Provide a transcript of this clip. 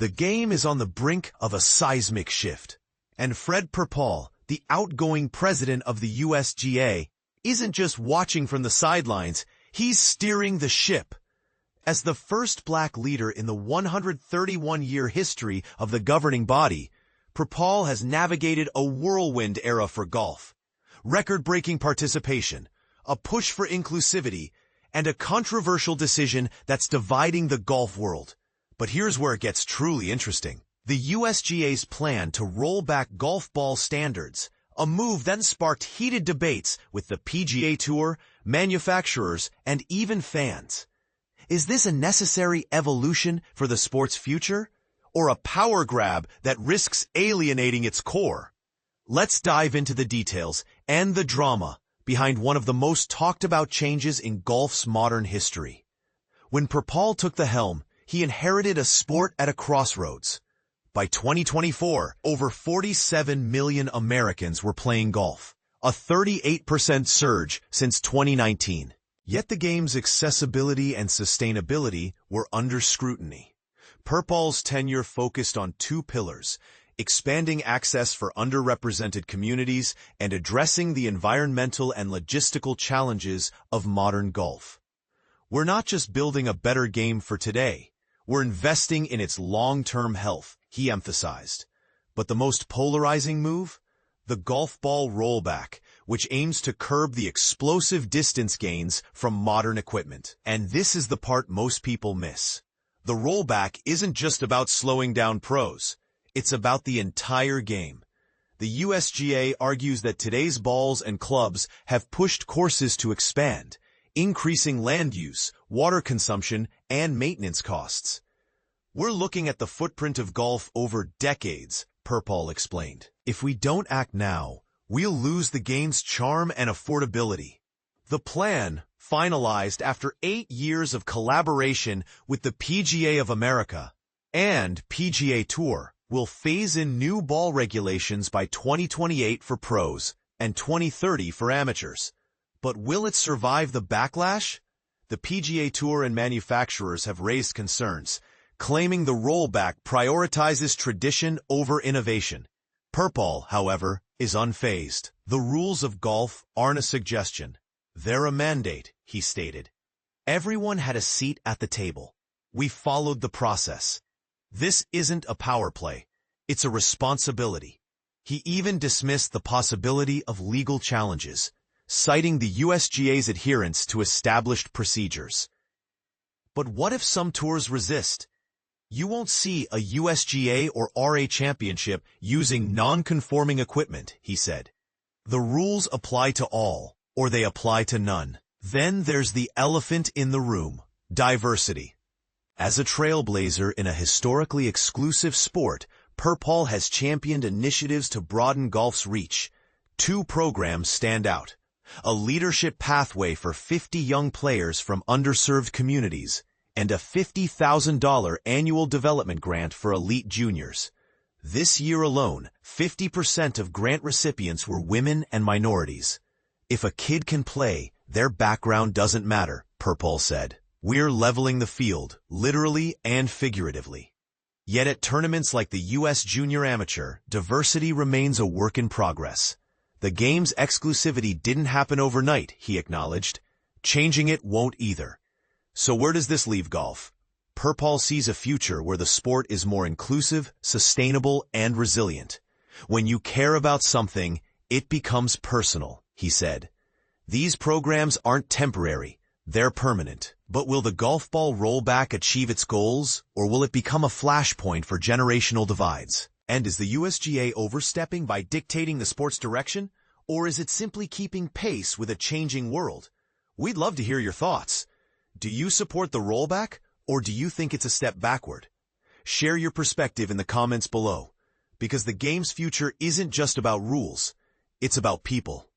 The game is on the brink of a seismic shift, and Fred Perpall, the outgoing president of the USGA, isn't just watching from the sidelines, he's steering the ship. As the first black leader in the 131-year history of the governing body, Perpall has navigated a whirlwind era for golf. Record-breaking participation, a push for inclusivity, and a controversial decision that's dividing the golf world. But here's where it gets truly interesting. The USGA's plan to roll back golf ball standards, a move then sparked heated debates with the PGA Tour, manufacturers, and even fans. Is this a necessary evolution for the sport's future, or a power grab that risks alienating its core? Let's dive into the details and the drama behind one of the most talked about changes in golf's modern history. When Perpall took the helm, he inherited a sport at a crossroads. By 2024, over 47 million Americans were playing golf, a 38% surge since 2019. Yet the game's accessibility and sustainability were under scrutiny. Perpall's tenure focused on two pillars: expanding access for underrepresented communities and addressing the environmental and logistical challenges of modern golf. We're not just building a better game for today, we're investing in its long-term health, he emphasized. But the most polarizing move? The golf ball rollback, which aims to curb the explosive distance gains from modern equipment. And this is the part most people miss. The rollback isn't just about slowing down pros. It's about the entire game. The USGA argues that today's balls and clubs have pushed courses to expand, increasing land use, water consumption, and maintenance costs. We're looking at the footprint of golf over decades, Perpall explained. If we don't act now, we'll lose the game's charm and affordability. The plan, finalized after 8 years of collaboration with the PGA of America and PGA Tour, will phase in new ball regulations by 2028 for pros and 2030 for amateurs. But will it survive the backlash? The PGA Tour and manufacturers have raised concerns, claiming the rollback prioritizes tradition over innovation. Perpall, however, is unfazed. The rules of golf aren't a suggestion. They're a mandate, he stated. Everyone had a seat at the table. We followed the process. This isn't a power play. It's a responsibility. He even dismissed the possibility of legal challenges, citing the USGA's adherence to established procedures. But what if some tours resist? You won't see a USGA or RA championship using non-conforming equipment, he said. The rules apply to all, or they apply to none. Then there's the elephant in the room: diversity. As a trailblazer in a historically exclusive sport, Perpall has championed initiatives to broaden golf's reach. Two programs stand out: a leadership pathway for 50 young players from underserved communities, and a $50,000 annual development grant for elite juniors. This year alone, 50% of grant recipients were women and minorities. If a kid can play, their background doesn't matter, Perpall said. We're leveling the field, literally and figuratively. Yet at tournaments like the US Junior Amateur, diversity remains a work in progress. The game's exclusivity didn't happen overnight, he acknowledged. Changing it won't either. So where does this leave golf? Perpall sees a future where the sport is more inclusive, sustainable, and resilient. When you care about something, it becomes personal, he said. These programs aren't temporary, they're permanent. But will the golf ball rollback achieve its goals, or will it become a flashpoint for generational divides? And is the USGA overstepping by dictating the sport's direction, or is it simply keeping pace with a changing world? We'd love to hear your thoughts. Do you support the rollback, or do you think it's a step backward? Share your perspective in the comments below, because the game's future isn't just about rules, it's about people.